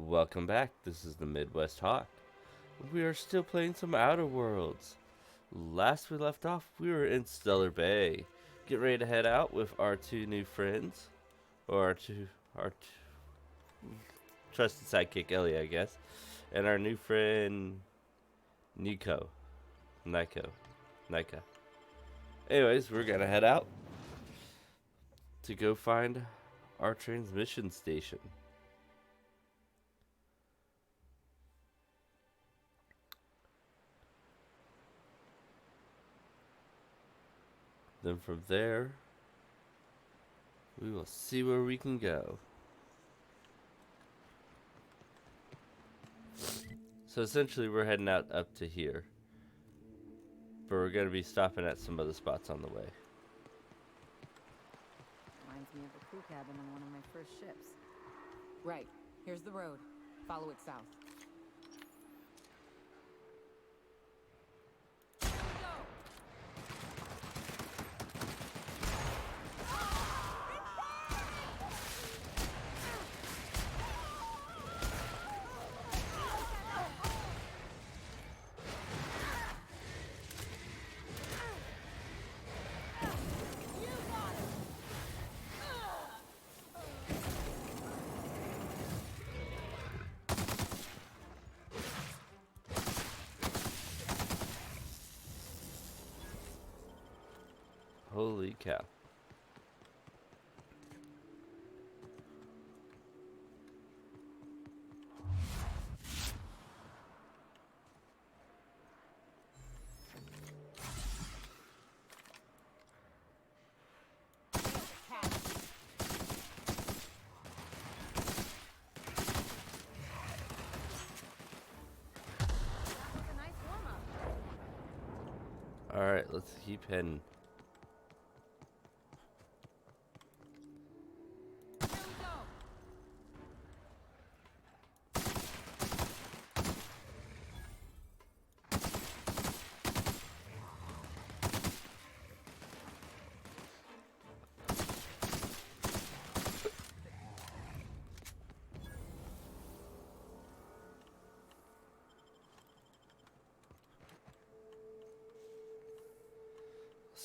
Welcome back. This is the Midwest Hawk. We are still playing some Outer Worlds. Last we left off, we were in Stellar Bay. Get ready to head out with our two new friends, or our two trusted sidekick Ellie, I guess, and our new friend Nico, Nika. Anyways, we're gonna head out to go find our transmission station. Then from there, we will see where we can go. So essentially, we're heading out up to here. But we're going to be stopping at some other spots on the way. Reminds me of the crew cabin on one of my first ships. Right. Here's the road. Follow it south. Holy cow. Alright, let's keep heading.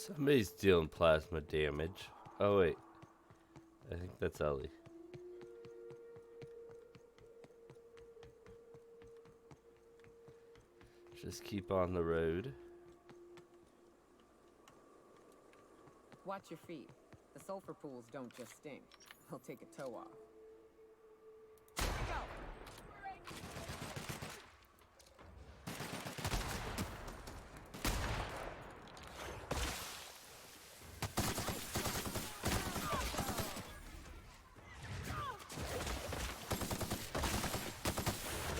Somebody's dealing plasma damage. Oh wait, I think that's Ellie. Just keep on the road. Watch your feet. The sulfur pools don't just stink. They'll take a toe off.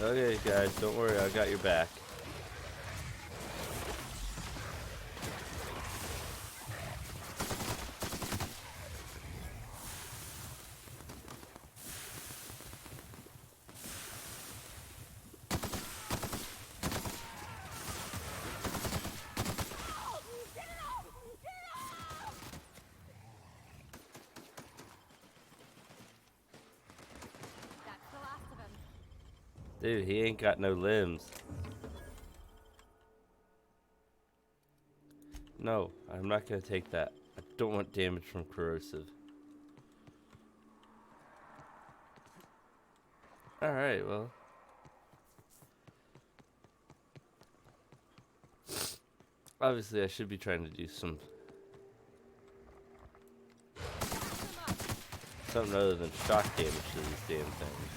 Okay, guys, don't worry, I got your back. Dude, he ain't got no limbs. No, I'm not gonna take that. I don't want damage from corrosive. Alright, well. Obviously, I should be trying to do something other than shock damage to these damn things.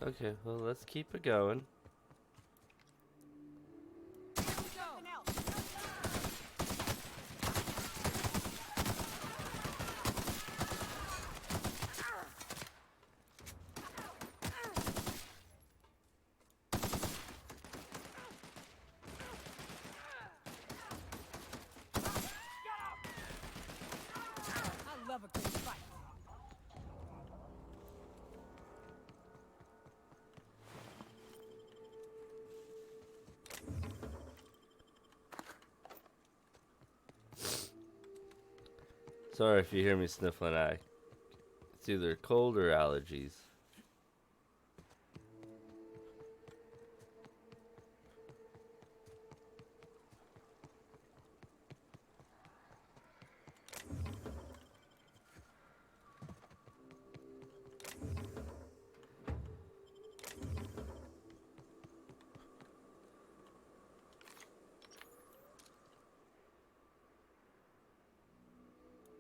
Okay, well, let's keep it going. I love a good fight. Sorry if you hear me sniffling. It's either cold or allergies.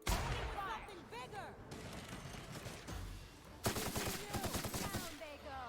Something bigger! Down they go!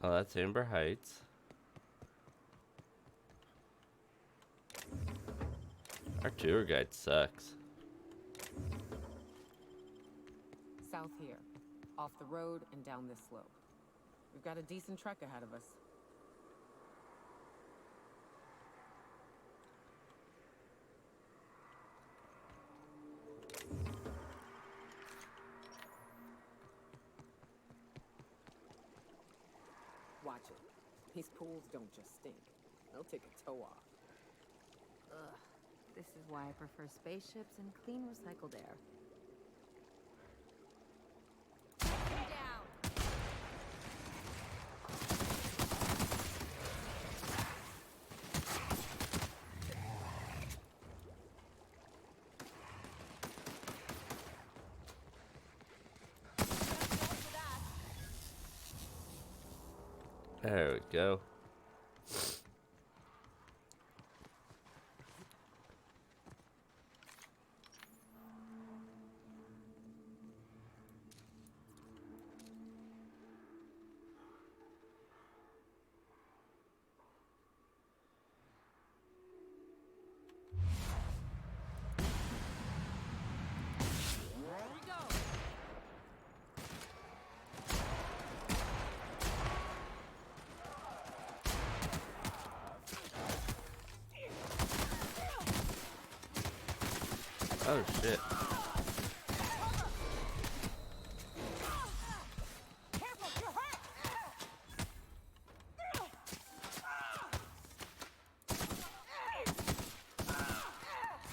Oh, that's Amber Heights. Our tour guide sucks. South here, off the road and down this slope. We've got a decent trek ahead of us. Watch it. These pools don't just stink. They'll take a toe off. Ugh. This is why I prefer spaceships and clean recycled air. Down! There we go. Oh shit.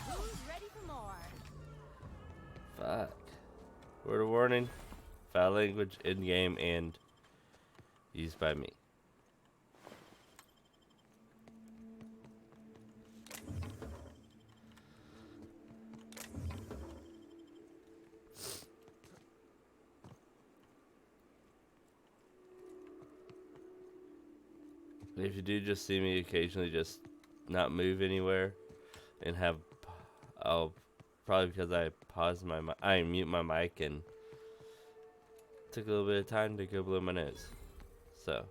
Who's ready for more? Fuck. Word of warning. Foul language in game and used by me. If you do just see me occasionally just not move anywhere and have, I'll probably because I paused I mute my mic and took a little bit of time to go blow my nose. So,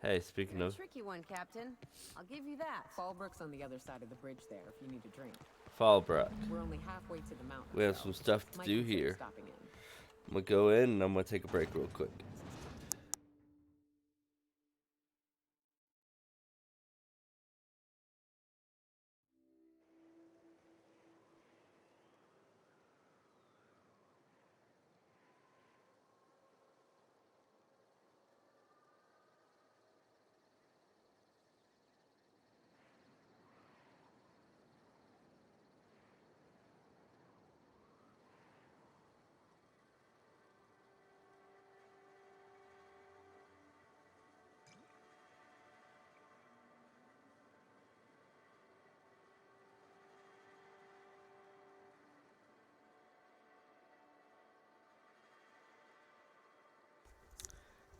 Hey, speaking You're a of tricky one, Captain. I'll give you that. Fallbrook's on the other side of the bridge there if you need a drink. Fallbrook, We're only halfway to the mountain. we have so some stuff to might do consider here. stopping in. I'm gonna go in and I'm gonna take a break real quick.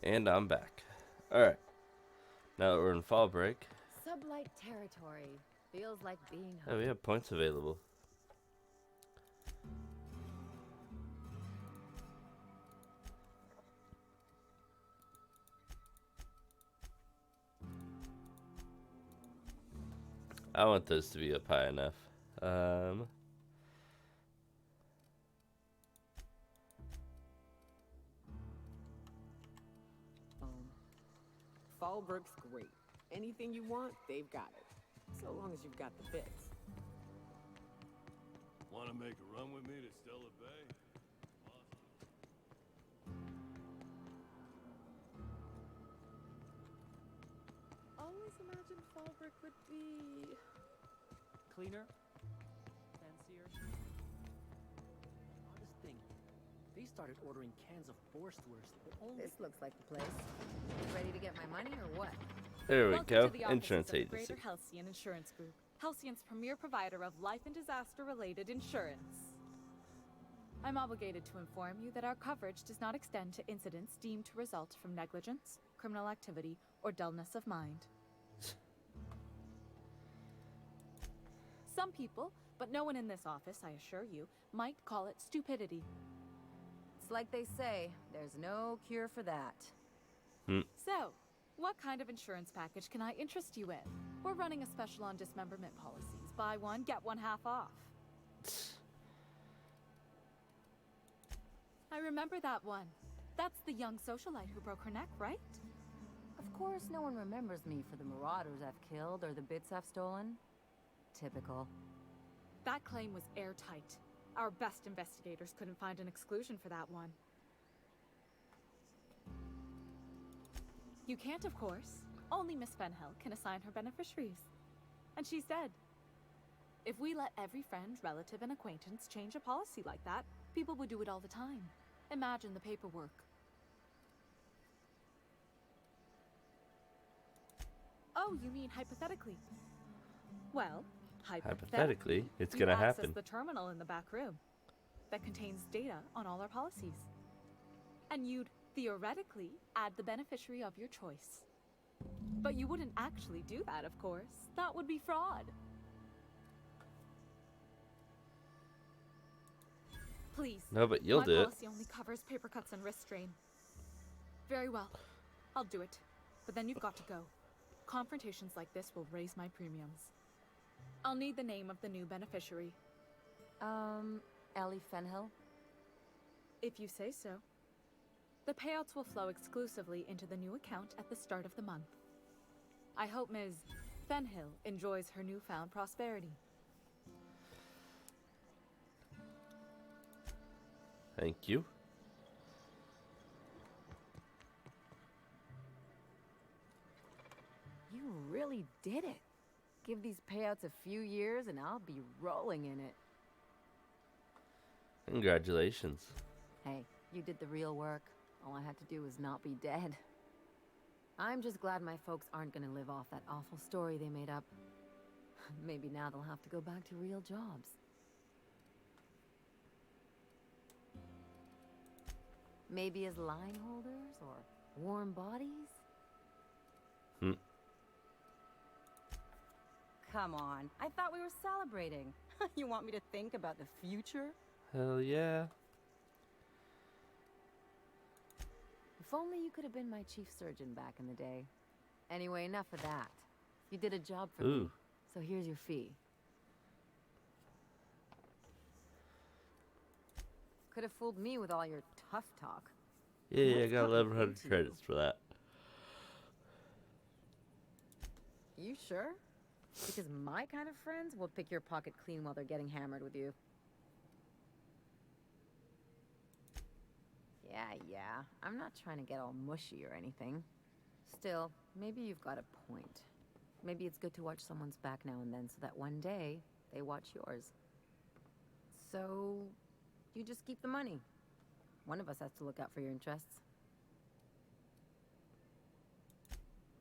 And I'm back. Alright. Now that we're in fall break. Sublight territory. Feels like being Oh, home. we have points available. I want those to be up high enough. Fallbrook's great. Anything you want, they've got it. So long as you've got the bits. Want to make a run with me to Stellar Bay? Always imagined Fallbrook would be Cleaner? Fancier? Oddest thing, they started ordering cans of Borstlers, but only... This looks like the place. Ready to get my money or what? There we Welcome go. to the offices Insurance of the agency. Greater Halcyon Insurance Group, Halcyon's premier provider of life and disaster-related insurance. I'm obligated to inform you that our coverage does not extend to incidents deemed to result from negligence, criminal activity, or dullness of mind. Some people, but no one in this office, I assure you, might call it stupidity. It's like they say, there's no cure for that. So, what kind of insurance package can I interest you in? We're running a special on dismemberment policies. Buy one, get one half off. I remember that one. That's the young socialite who broke her neck, right? Of course, no one remembers me for the marauders I've killed or the bits I've stolen. Typical. That claim was airtight. Our best investigators couldn't find an exclusion for that one. You can't, of course. Only Miss Fenhill can assign her beneficiaries. And she's dead. If we let every friend, relative, and acquaintance change a policy like that, people would do it all the time. Imagine the paperwork. Oh, you mean hypothetically? Well, Hypothetically, it's you gonna access happen. the terminal in the back room that contains data on all our policies. And you'd theoretically add the beneficiary of your choice. But you wouldn't actually do that, of course. That would be fraud. Please. No, but you'll my do it. policy only covers paper cuts and wrist strain. Very well. I'll do it. But then you've got to go. Confrontations like this will raise my premiums. I'll need the name of the new beneficiary. Ellie Fenhill? If you say so. The payouts will flow exclusively into the new account at the start of the month. I hope Ms. Fenhill enjoys her newfound prosperity. Thank you. You really did it. Give these payouts a few years and I'll be rolling in it. Congratulations. Hey, you did the real work. All I had to do was not be dead. I'm just glad my folks aren't gonna live off that awful story they made up. Maybe now they'll have to go back to real jobs. Maybe as line holders or warm bodies? Come on, I thought we were celebrating. You want me to think about the future? Hell yeah. If only you could have been my chief surgeon back in the day. Anyway, enough of that. You did a job for me, Ooh. so here's your fee. Could have fooled me with all your tough talk. Yeah, I What's got gotten 1,100 into credits for that. You sure? Because my kind of friends will pick your pocket clean while they're getting hammered with you. Yeah. I'm not trying to get all mushy or anything. Still, maybe you've got a point. Maybe it's good to watch someone's back now and then so that one day they watch yours. So, you just keep the money. One of us has to look out for your interests.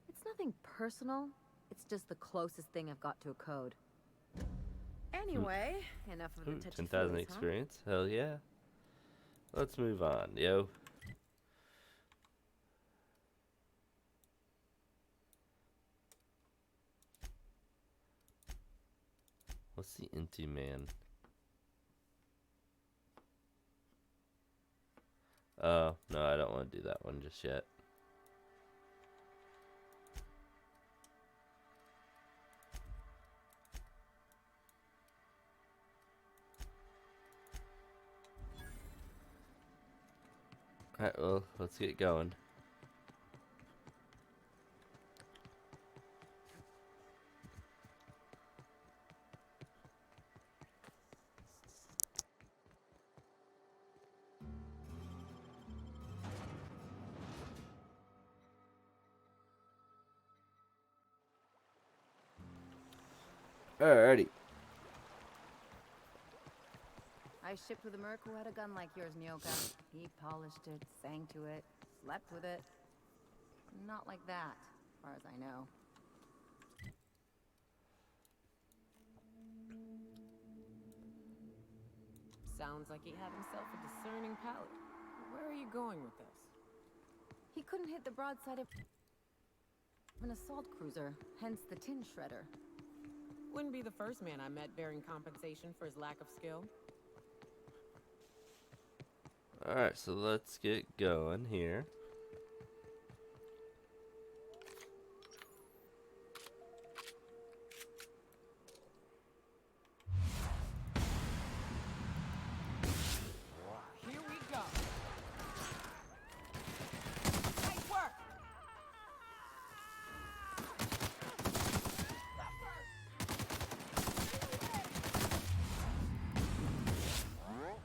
It's nothing personal. It's just the closest thing I've got to a code. Anyway, enough of the Ooh, touchy 10,000 feelies, experience? Hell yeah. Let's move on, yo. What's the empty man? Oh, no, I don't want to do that one just yet. Alright, well, let's get going. Alrighty. I shipped with a merc who had a gun like yours, Nyoka. He polished it, sang to it, slept with it. Not like that, as far as I know. Sounds like he had himself a discerning palate. Where are you going with this? He couldn't hit the broadside of an assault cruiser, hence the tin shredder. Wouldn't be the first man I met bearing compensation for his lack of skill. Alright, so let's get going here. Here we go. Nice work.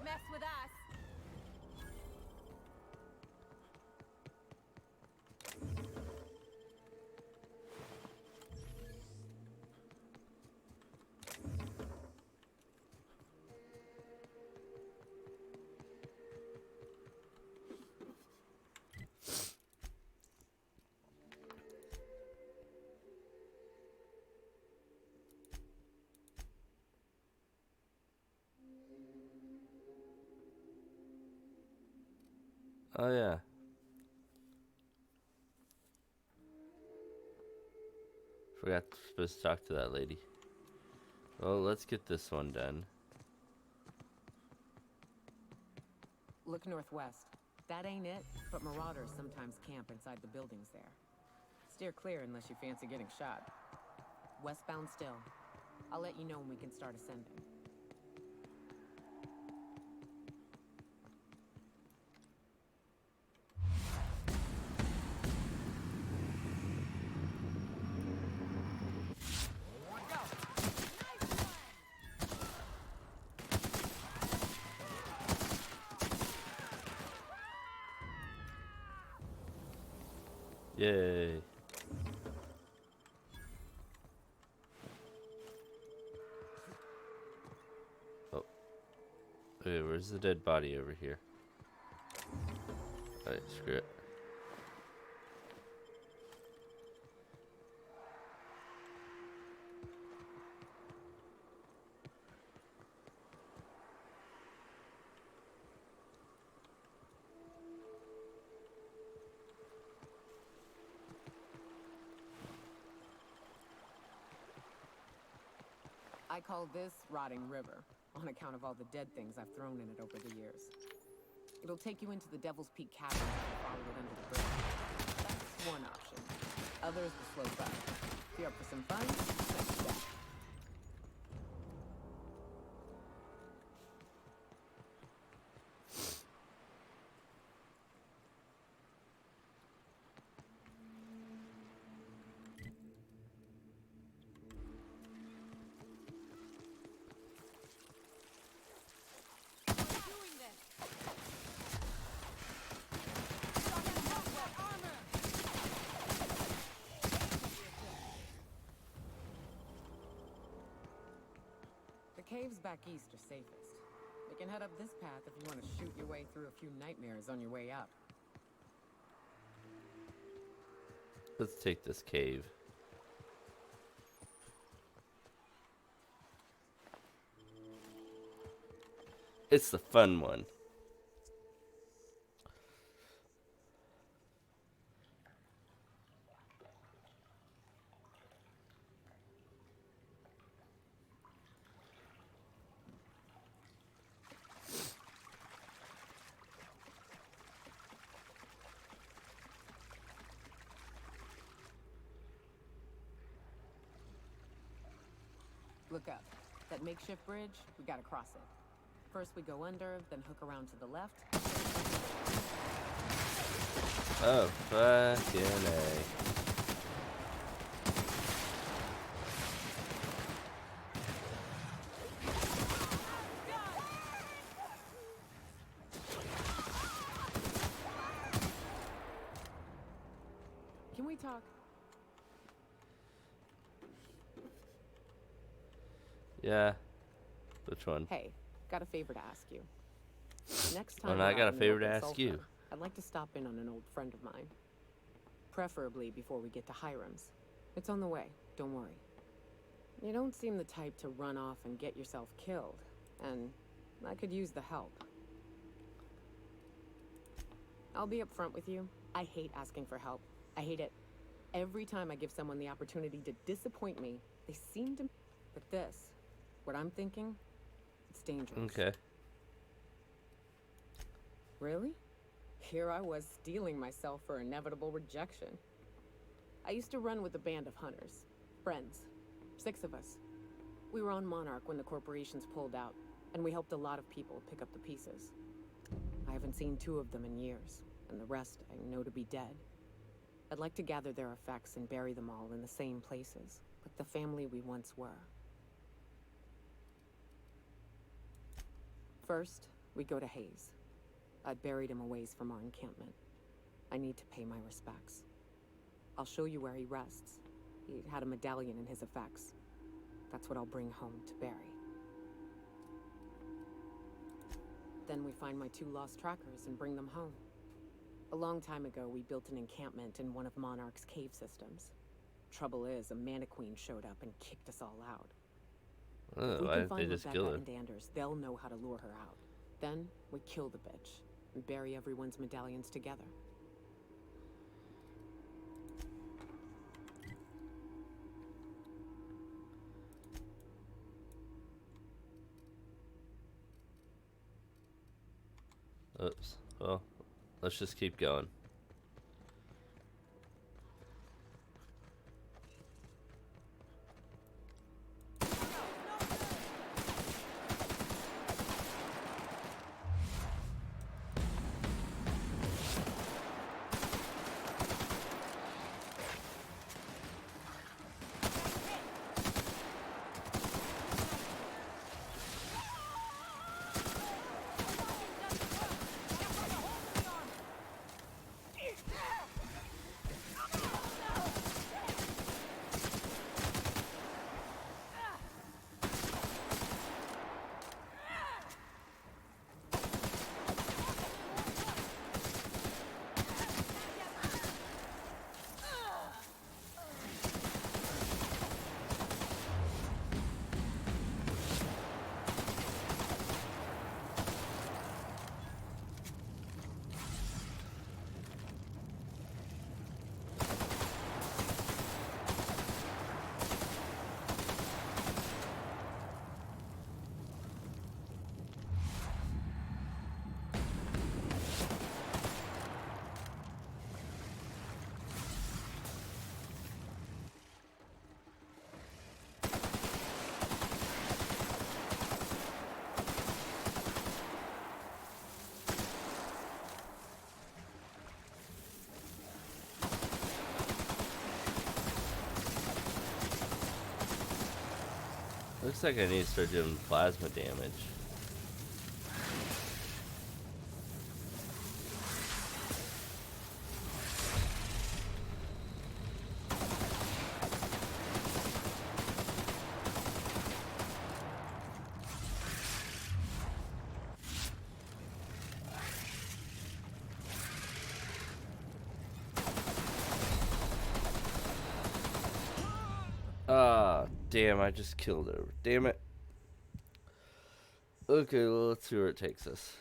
Mess with us! Oh, yeah. Forgot supposed to talk to that lady. Well, let's get this one done. Look northwest. That ain't it, but marauders sometimes camp inside the buildings there. Steer clear unless you fancy getting shot. Westbound still. I'll let you know when we can start ascending. Yay. Oh. Okay, where's the dead body over here? Alright, screw it. I call this Rotting River, on account of all the dead things I've thrown in it over the years. It'll take you into the Devil's Peak Cavern if you follow it under the bridge. That's one option. Others will slow up. If you're up for some fun, next step. The caves back east are safest. We can head up this path if you want to shoot your way through a few nightmares on your way up. Let's take this cave. It's the fun one. Look up. That makeshift bridge, we gotta cross it. First we go under, then hook around to the left. Oh, fucking A. Can we talk? Yeah. Which one? Hey, got a favor to ask you. Next Oh, time no, I we're got out a in the favor to open ask sulfur, you. I'd like to stop in on an old friend of mine. Preferably before we get to Hiram's. It's on the way, don't worry. You don't seem the type to run off and get yourself killed, and I could use the help. I'll be upfront with you. I hate asking for help. I hate it. Every time I give someone the opportunity to disappoint me, they seem to... But this, what I'm thinking, it's dangerous. Okay. Really? Here I was steeling myself for inevitable rejection. I used to run with a band of hunters. Friends. 6 of us. We were on Monarch when the corporations pulled out, and we helped a lot of people pick up the pieces. I haven't seen 2 of them in years, and the rest I know to be dead. I'd like to gather their effects and bury them all in the same places, like the family we once were. First, we go to Hayes. I'd buried him a ways from our encampment. I need to pay my respects. I'll show you where he rests. He had a medallion in his effects. That's what I'll bring home to bury. Then we find my 2 lost trackers and bring them home. A long time ago, we built an encampment in one of Monarch's cave systems. Trouble is, a Mantiqueen showed up and kicked us all out. Oh, If we why can didn't they find just Rebecca kill her? and Anders, they'll know how to lure her out. Then, we kill the bitch, and bury everyone's medallions together. Oops. Well, let's just keep going. Looks like I need to start doing plasma damage. Ah, damn, I just killed her. Damn it. Okay, well, let's see where it takes us.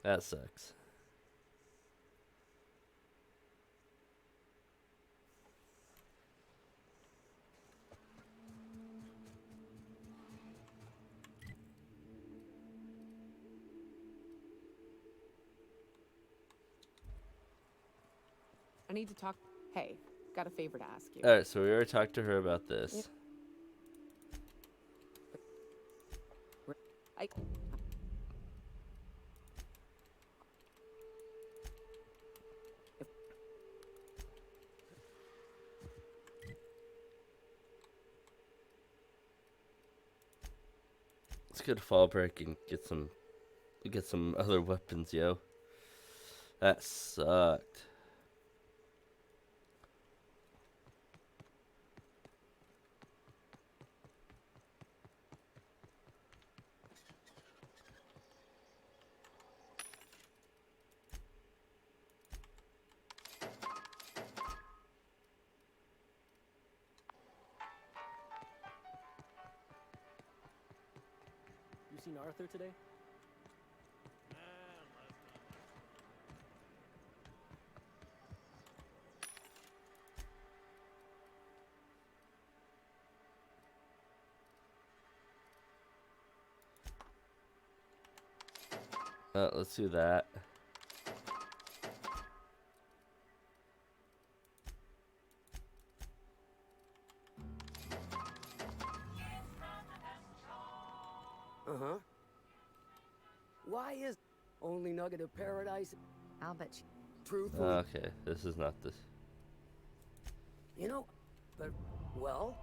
That sucks. I need to talk. Hey, got a favor to ask you. Alright, so we already talked to her about this. I. Let's go to Fall Break and get some other weapons, yo. That sucked. You seen Arthur today? Let's do that. Uh-huh. Why is only nugget of paradise? I'll bet you. Truthfully, Okay, this is not this. you know, but, well,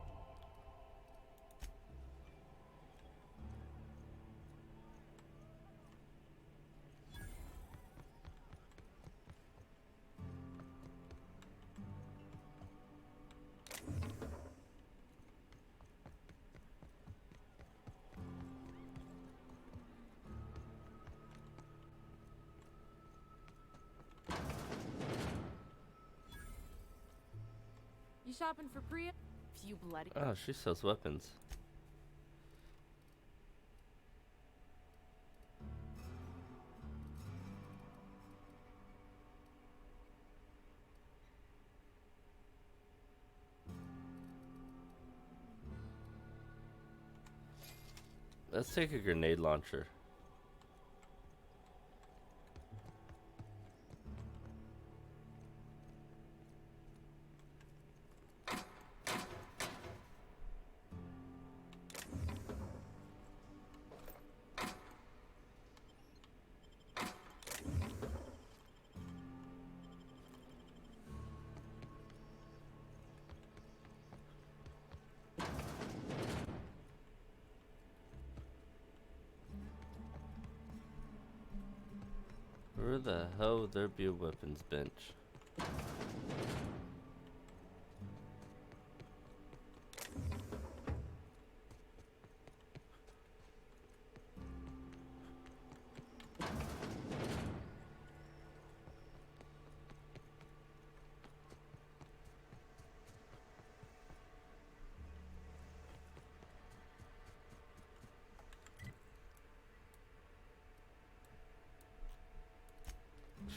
You shopping for Priya? You bloody. Oh, she sells weapons. Let's take a grenade launcher. Where the hell would there be a weapons bench?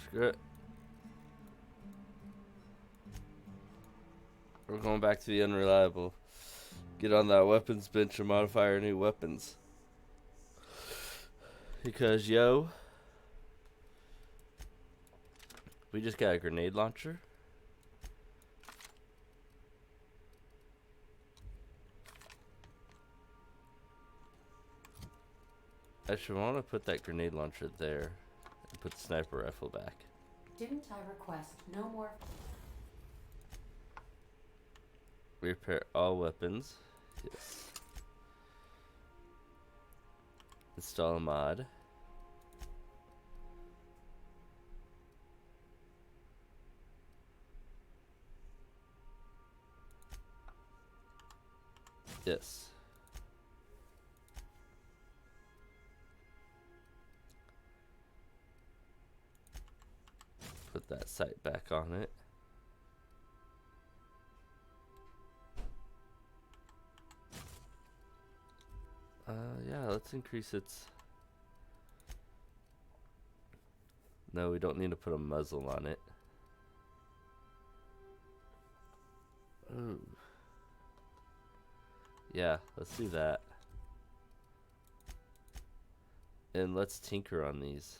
Screw it. We're going back to the unreliable. Get on that weapons bench and modify our new weapons. Because, yo, we just got a grenade launcher. I should want to put that grenade launcher there and put the sniper rifle back. Didn't I request no more? Repair all weapons. Yes. Install a mod. Yes. Put that sight back on it. Yeah, let's increase its... No, we don't need to put a muzzle on it. Ooh. Yeah, let's do that. And let's tinker on these.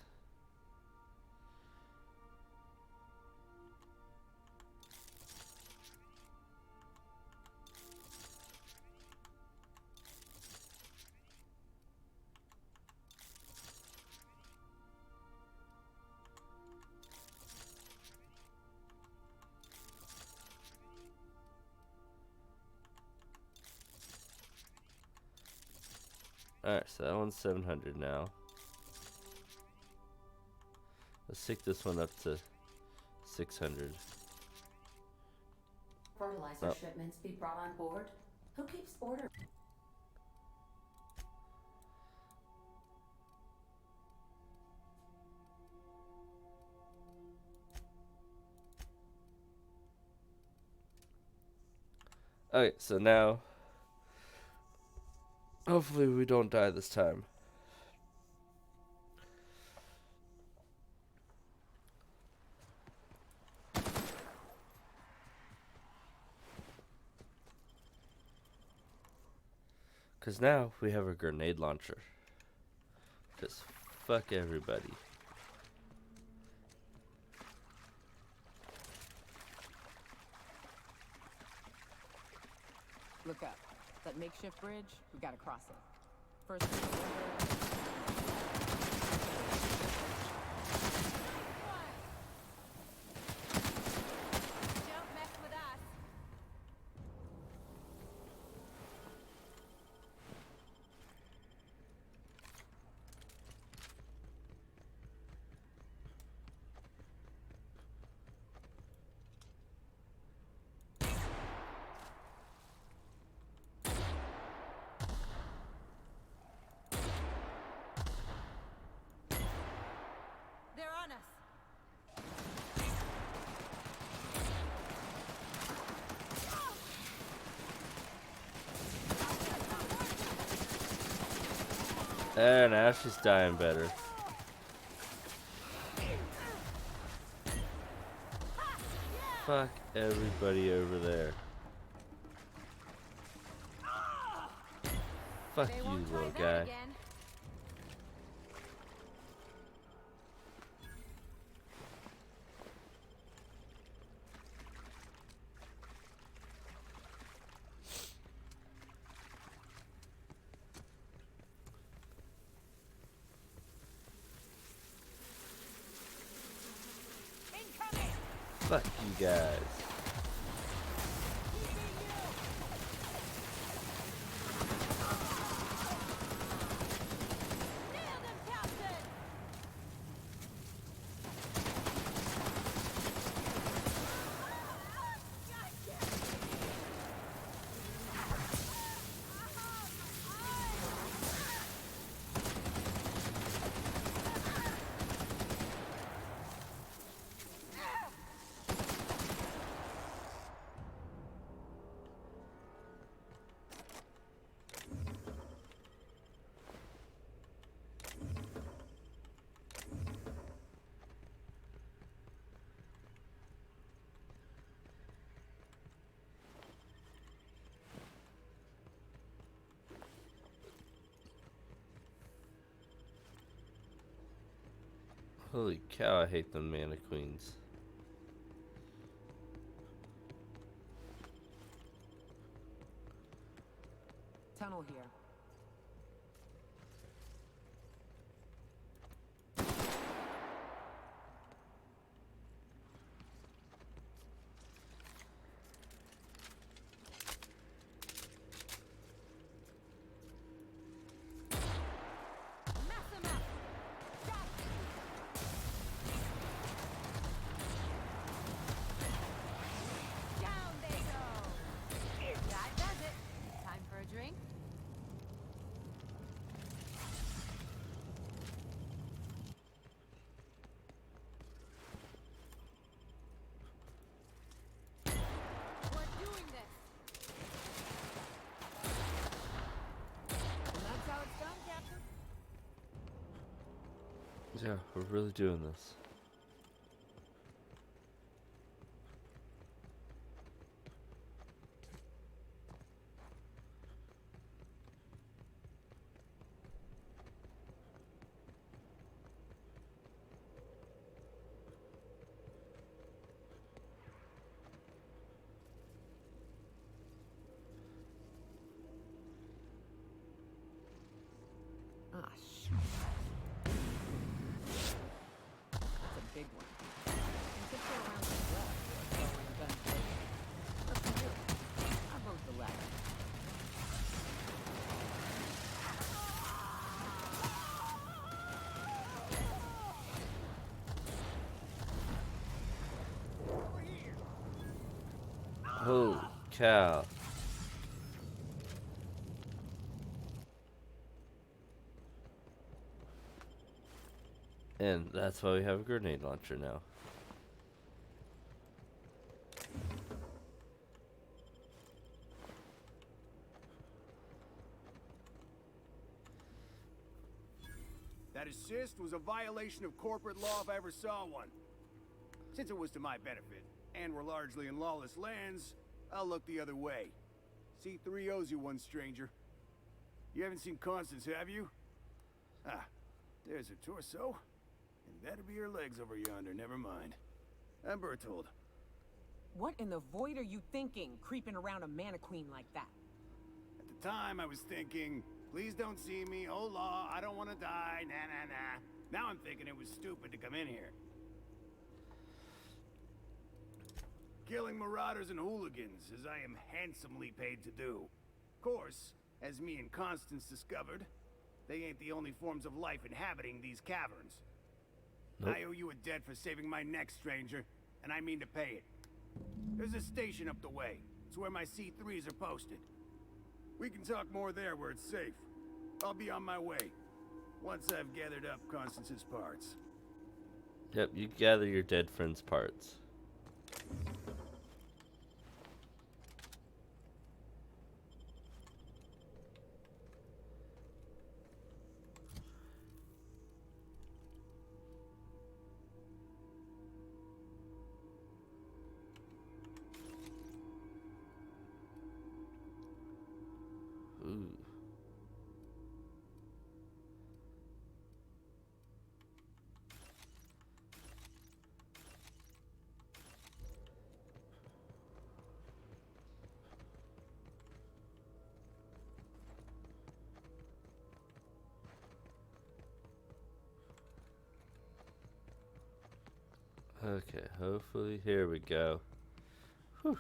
Alright, so that one's 700 now. Let's take this one up to 600. Fertilizer shipments be brought on board? Who keeps order? Okay, so now, hopefully we don't die this time. Because now we have a grenade launcher. Just fuck everybody. Look up. That makeshift bridge, we gotta cross it. First, we go Don't mess with us. They're on us. There, now she's dying better. Fuck everybody over there. Fuck They you, won't try little that guy. again. Incoming! Fuck you guys. Nailed him, Captain! Holy cow, I hate them mana queens. tunnel here. Yeah, we're really doing this. Ah, shit. That's a big one. And tiptoe around the wall for a throwing gun plate. Up to you. I vote the latter. Holy cow. And that's why we have a grenade launcher now. That assist was a violation of corporate law if I ever saw one. Since it was to my benefit, and we're largely in lawless lands, I'll look the other way. C3 owes you one, stranger. You haven't seen Constance, have you? Ah, there's her torso. And that'll be her legs over yonder, never mind. I'm Bertold. What in the void are you thinking, creeping around a mannequin like that? At the time, I was thinking, please don't see me, oh law, I don't want to die, nah. Now I'm thinking it was stupid to come in here. Killing marauders and hooligans, as I am handsomely paid to do. Of course, as me and Constance discovered, they ain't the only forms of life inhabiting these caverns. Nope. I owe you a debt for saving my neck, stranger, and I mean to pay it. There's a station up the way. It's where my C3s are posted. We can talk more there where it's safe. I'll be on my way, once I've gathered up Constance's parts. Yep, you gather your dead friend's parts. Ooh. Okay, hopefully, here we go. Whew.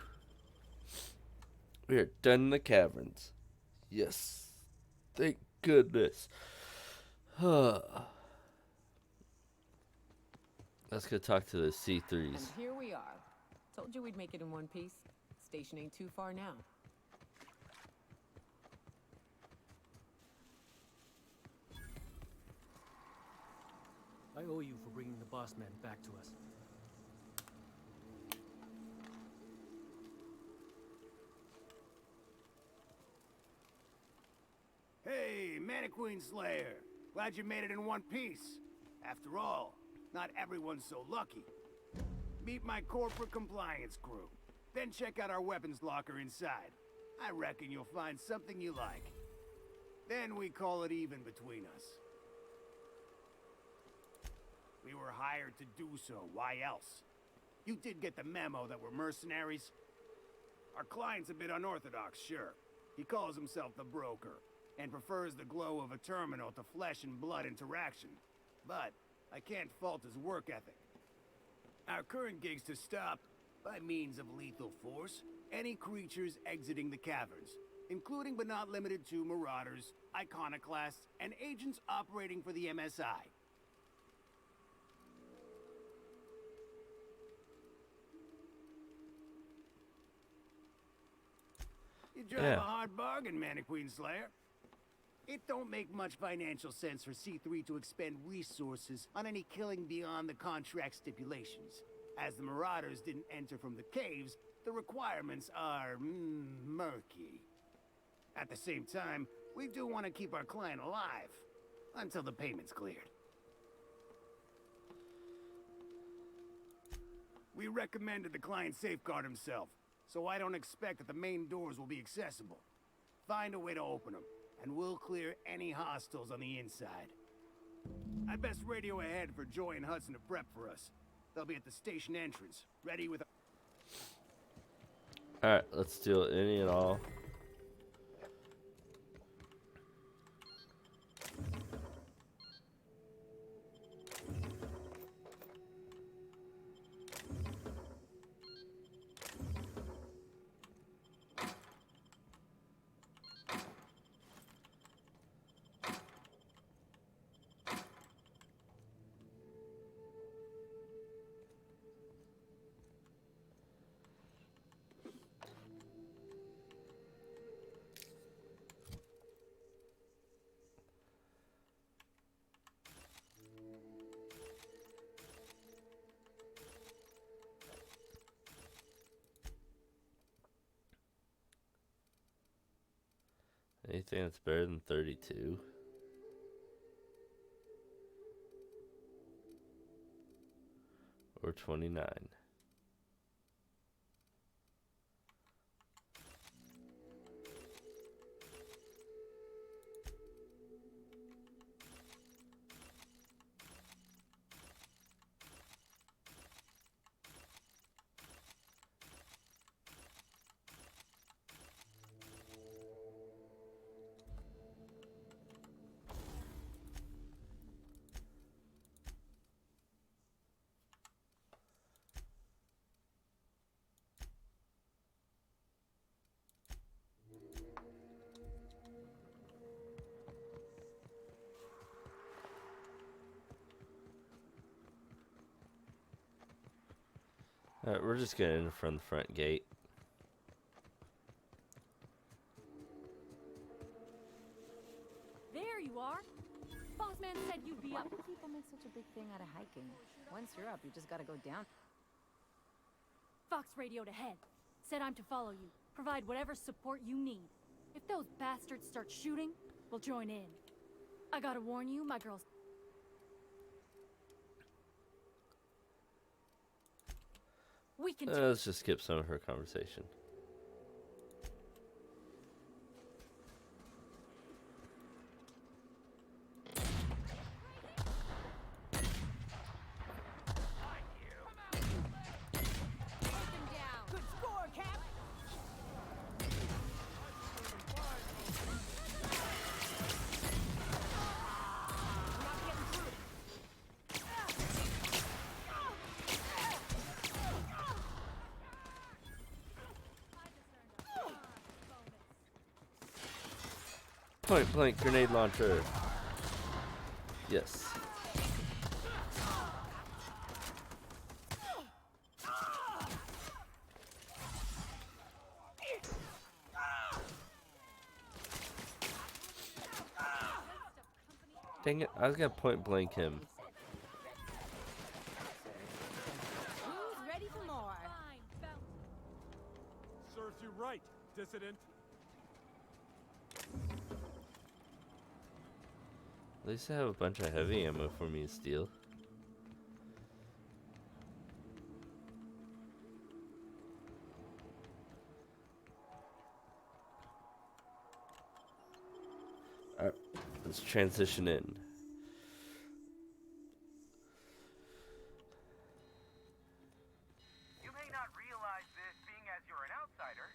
We are done in the caverns. Yes. Thank goodness. Let's go talk to the C3s. And here we are. Told you we'd make it in one piece. Station ain't too far now. I owe you for bringing the boss man back to us. Hey, Mannequin Slayer. Glad you made it in one piece. After all, not everyone's so lucky. Meet my corporate compliance crew. Then check out our weapons locker inside. I reckon you'll find something you like. Then we call it even between us. We were hired to do so, why else? You did get the memo that we're mercenaries? Our client's a bit unorthodox, sure. He calls himself the broker, and prefers the glow of a terminal to flesh and blood interaction. But I can't fault his work ethic. Our current gig's to stop, by means of lethal force, any creatures exiting the caverns, including but not limited to marauders, iconoclasts, and agents operating for the MSI. You drive a hard bargain, Mannequin Slayer. It don't make much financial sense for C3 to expend resources on any killing beyond the contract stipulations. As the Marauders didn't enter from the caves, the requirements are murky. At the same time, we do want to keep our client alive, until the payment's cleared. We recommended the client safeguard himself, so I don't expect that the main doors will be accessible. Find a way to open them, and we'll clear any hostiles on the inside. I'd best radio ahead for Joy and Hudson to prep for us. They'll be at the station entrance, ready with... Alright, let's do any and all. Anything that's better than 32? Or 29? Alright, we're just getting in from the front gate. There you are. Boss man said you'd be up. Why do people make such a big thing out of hiking? Once you're up, you just gotta go down. Fox radioed ahead. Said I'm to follow you. Provide whatever support you need. If those bastards start shooting, we'll join in. I gotta warn you, my girl's... We can Let's just skip some of her conversation. Good score, Cap! Point blank grenade launcher. Yes. Dang it, I was gonna point blank him. Who's ready for more? Serves you right, dissident. At least I have a bunch of heavy ammo for me to steal. Alright, let's transition in. You may not realize this, being as you're an outsider.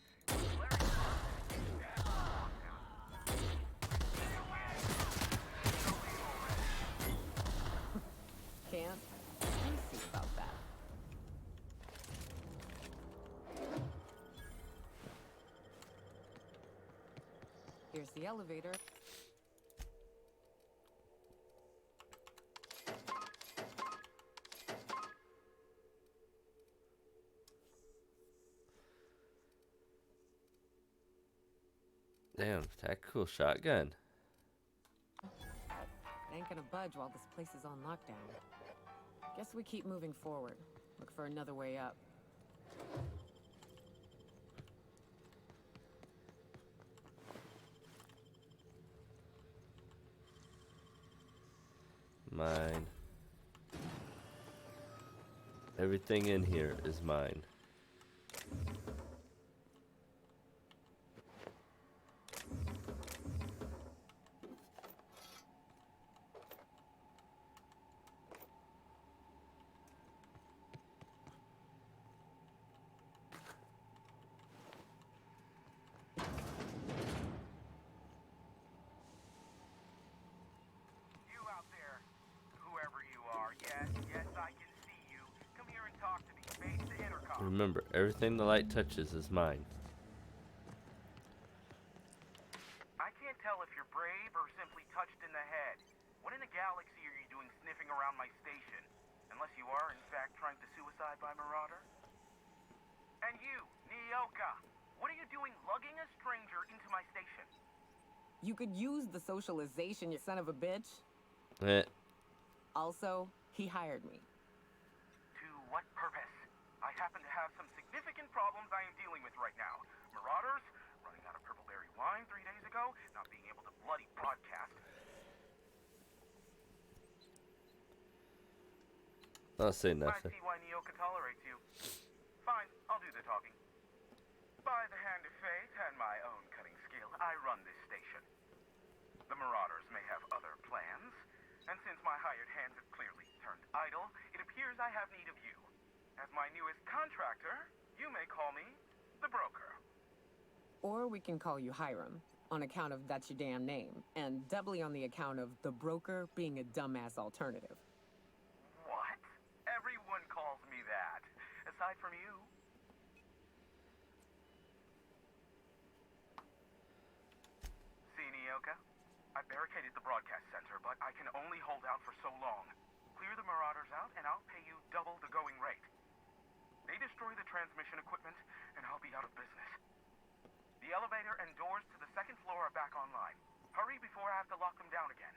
Can't. You see about that. Here's the elevator. Damn, tactical shotgun. Ain't gonna budge while this place is on lockdown. Guess we keep moving forward. Look for another way up. Mine. Everything in here is mine. You out there, whoever you are, yes, I can see you. Come here and talk to me. Face the intercom. Remember, everything the light touches is mine. I can't tell if you're brave or simply touched in the head. What in the galaxy are you doing sniffing around my station? Unless you are, in fact, trying to suicide by Marauder? And you, Nyoka, what are you doing lugging a stranger into my station? You could use the socialization, you son of a bitch. Eh. Also, he hired me. To what purpose? I happen to have some significant problems I am dealing with right now. Marauders, running out of purple berry wine 3 days ago, not being able to bloody broadcast. I'll say I nothing. see why Nyoka tolerates you. Fine, I'll do the talking. By the hand of fate and my own cunning skill, I run this station. The Marauders may have other plans, and since my hired hands have clearly turned idle, it appears I have need of you. As my newest contractor, you may call me the broker. Or we can call you Hiram, on account of that's your damn name, and doubly on the account of the broker being a dumbass alternative. What? Everyone calls me that, aside from you. See, Nyoka? I barricaded the broadcast center, but I can only hold out for so long. Clear the Marauders out, and I'll pay you double the going rate. They destroy the transmission equipment, and I'll be out of business. The elevator and doors to the second floor are back online. Hurry before I have to lock them down again.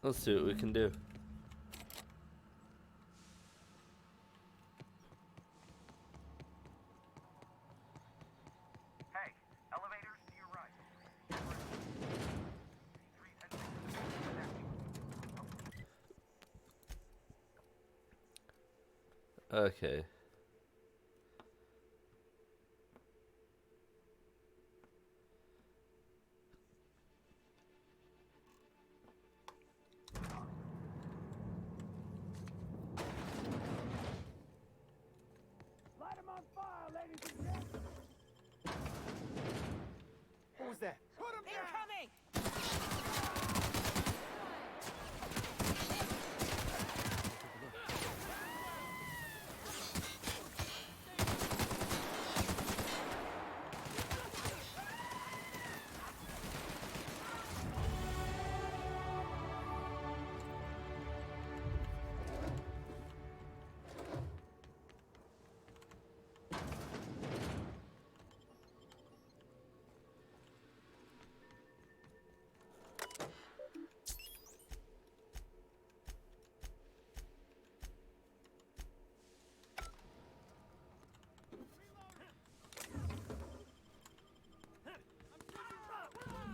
Let's see what we can do. Hey, elevators to your right. Okay. Light 'em on fire, ladies and gentlemen! What was that? Put 'em down! Incoming!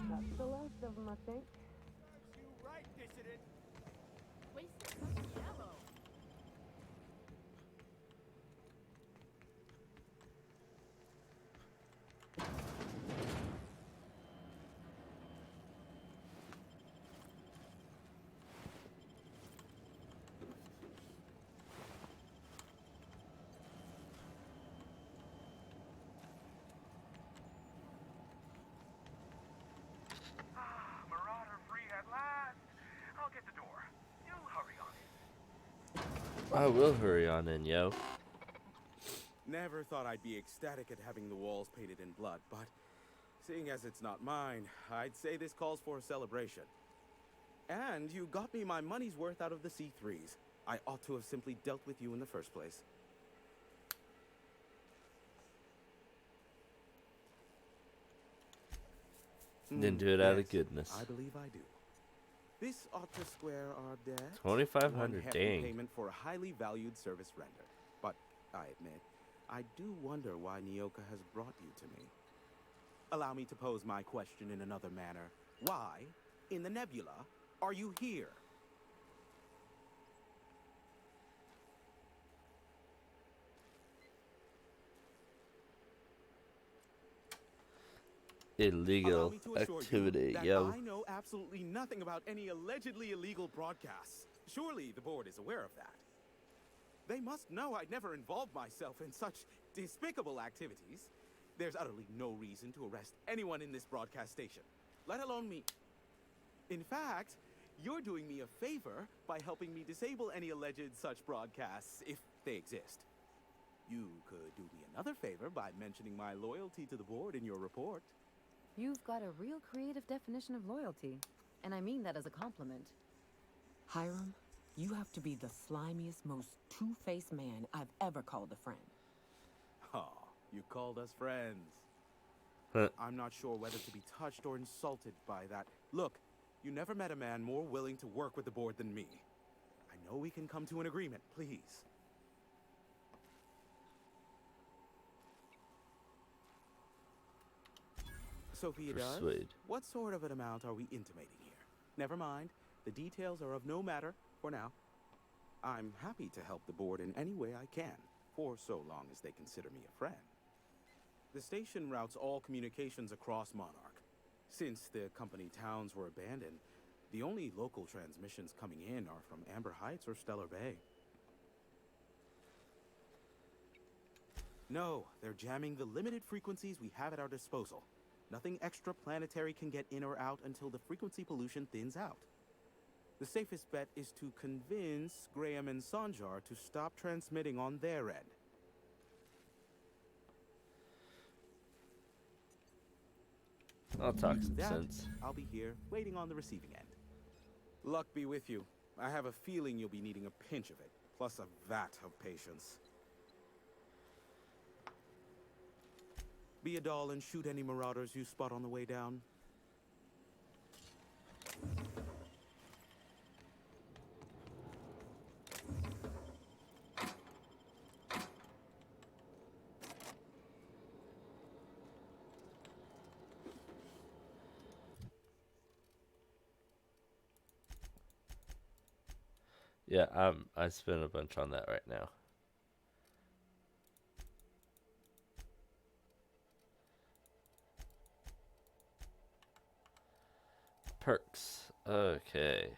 That's the last of them, I think. You right, dissident! Wasted so many ammo. Marauder free at last. I'll get the door. You hurry on in. I will hurry on in, yo. Never thought I'd be ecstatic at having the walls painted in blood, but seeing as it's not mine, I'd say this calls for a celebration. And you got me my money's worth out of the C3s. I ought to have simply dealt with you in the first place. Didn't do it out of Yes, goodness. I believe I do. This ought to square our debt. 2,500, One hefty dang. payment for a highly valued service rendered. But I admit, I do wonder why Nyoka has brought you to me. Allow me to pose my question in another manner. Why, in the Nebula, are you here? Allow illegal me to assure activity. you that Yo. I know absolutely nothing about any allegedly illegal broadcasts. Surely the board is aware of that. They must know I'd never involved myself in such despicable activities. There's utterly no reason to arrest anyone in this broadcast station, let alone me. In fact, you're doing me a favor by helping me disable any alleged such broadcasts, if they exist. You could do me another favor by mentioning my loyalty to the board in your report. You've got a real creative definition of loyalty, and I mean that as a compliment. Hiram, you have to be the slimiest, most two-faced man I've ever called a friend. Oh, you called us friends. Huh. I'm not sure whether to be touched or insulted by that. Look, you never met a man more willing to work with the board than me. I know we can come to an agreement, please. Sophia does? Persuade. What sort of an amount are we intimating here? Never mind. The details are of no matter for now. I'm happy to help the board in any way I can, for so long as they consider me a friend. The station routes all communications across Monarch. Since the company towns were abandoned, the only local transmissions coming in are from Amber Heights or Stellar Bay. No, they're jamming the limited frequencies we have at our disposal. Nothing extraplanetary can get in or out until the frequency pollution thins out. The safest bet is to convince Graham and Sanjar to stop transmitting on their end. I'll talk some That, sense. I'll be here, waiting on the receiving end. Luck be with you. I have a feeling you'll be needing a pinch of it, plus a vat of patience. Be a doll and shoot any marauders you spot on the way down. Yeah, I spent a bunch on that right now. Perks. Okay.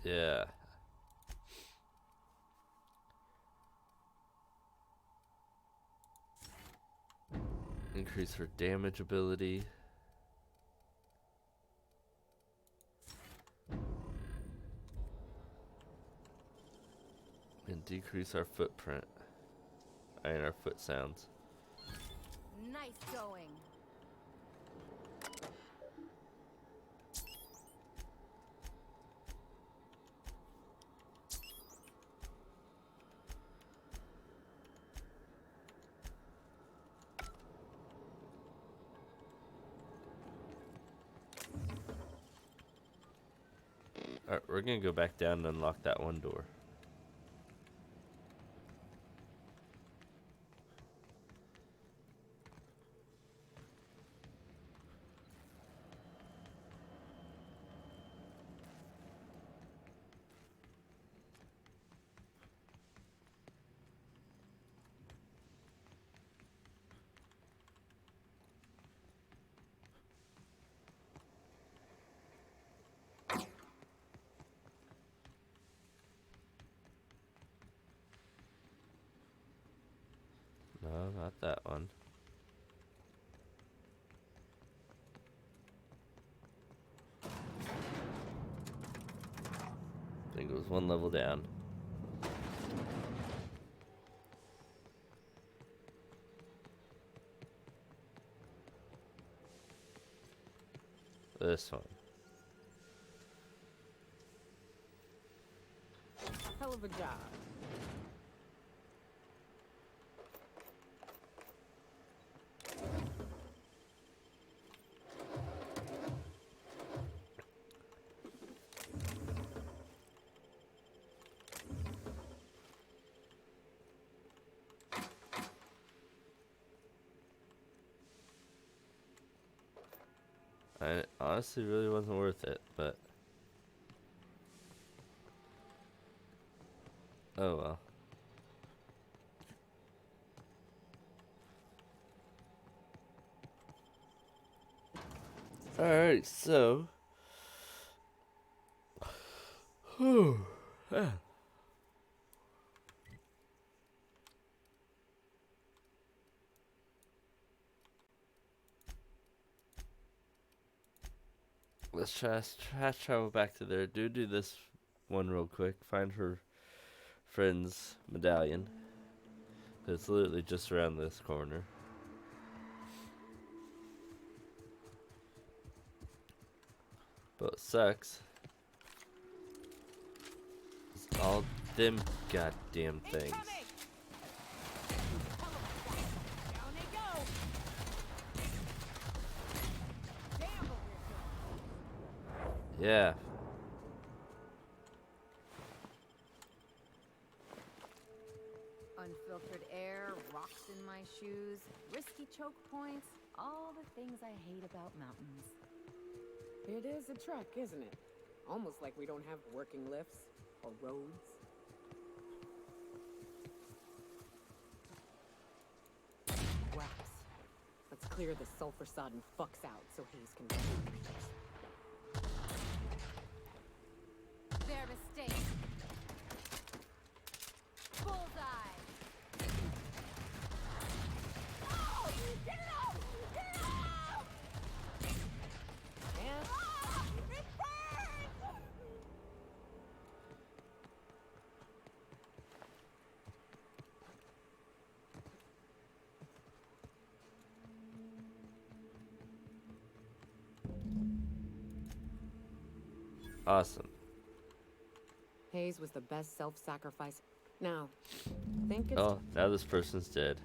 Yeah. Increase her damage ability. And decrease our footprint. And our foot sounds. Nice going. Alright, we're gonna go back down and unlock that one door. No, not that one. I think it was one level down. This one. Hell of a job. I honestly really wasn't worth it, but oh well. Alright, so yeah. Let's fast travel back to there. Do this one real quick. Find her friend's medallion. It's literally just around this corner. But what sucks is all them goddamn things. Yeah. Unfiltered air, rocks in my shoes, risky choke points, all the things I hate about mountains. It is a trek, isn't it? Almost like we don't have working lifts or roads. Wax. Let's clear the sulfur-sodden fucks out so Hayes can get pictures. Their mistake. Bullseye. Oh! Get it out! Get it out! And It burns! Awesome. Hayes was the best self-sacrifice. Now, think it's... Oh, now this person's dead.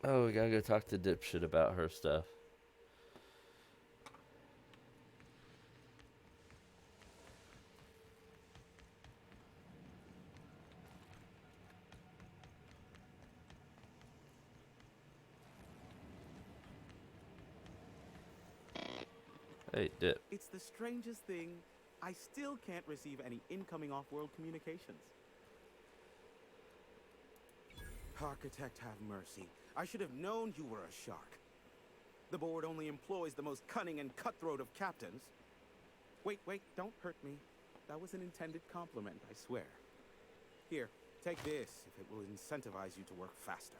Oh, we gotta go talk to Dipshit about her stuff. Hey, Dip. It's the strangest thing. I still can't receive any incoming off-world communications. Architect, have mercy. I should have known you were a shark. The board only employs the most cunning and cutthroat of captains. Wait, don't hurt me. That was an intended compliment, I swear. Here, take this if it will incentivize you to work faster.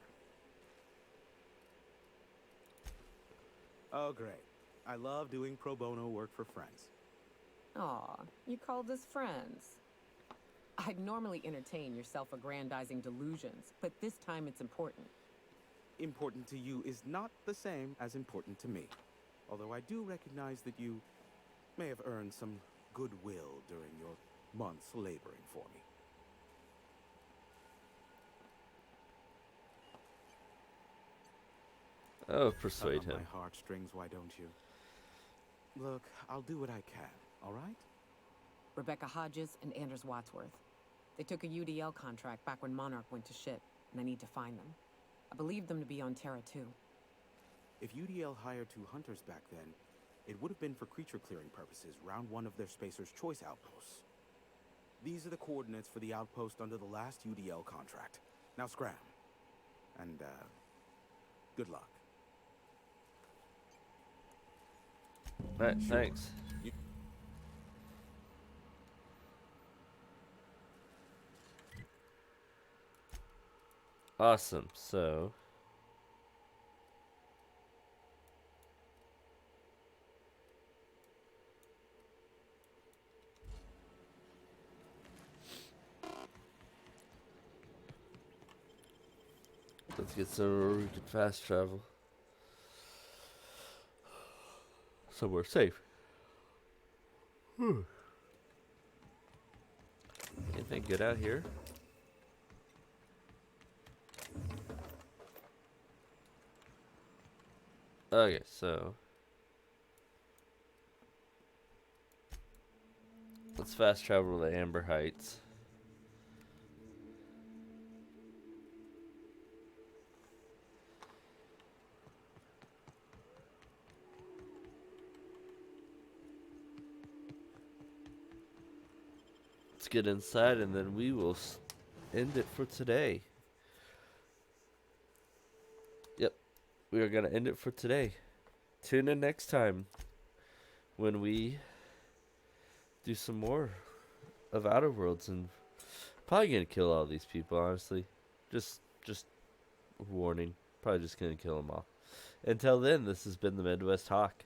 Oh, great. I love doing pro bono work for friends. Aw, you called us friends. I'd normally entertain your self-aggrandizing delusions, but this time it's important. Important to you is not the same as important to me. Although I do recognize that you may have earned some goodwill during your months laboring for me. Oh, persuade Tug on him. my heartstrings, why don't you? Look, I'll do what I can, all right? Rebecca Hodges and Anders Wadsworth. They took a UDL contract back when Monarch went to shit, and I need to find them. I believe them to be on Terra too. If UDL hired 2 hunters back then, it would have been for creature clearing purposes, round 1 of their Spacer's Choice outposts. These are the coordinates for the outpost under the last UDL contract. Now scram. And, good luck. Alright, thanks. Awesome, so let's get somewhere where we can fast travel. Somewhere safe. Anything good out here? Okay, so Let's fast travel to Amber Heights. Let's get inside and then we will end it for today. Yep, we are going to end it for today. Tune in next time when we do some more of Outer Worlds, and probably going to kill all these people, honestly. Just warning. Probably just going to kill them all. Until then, this has been the Midwest Hawk.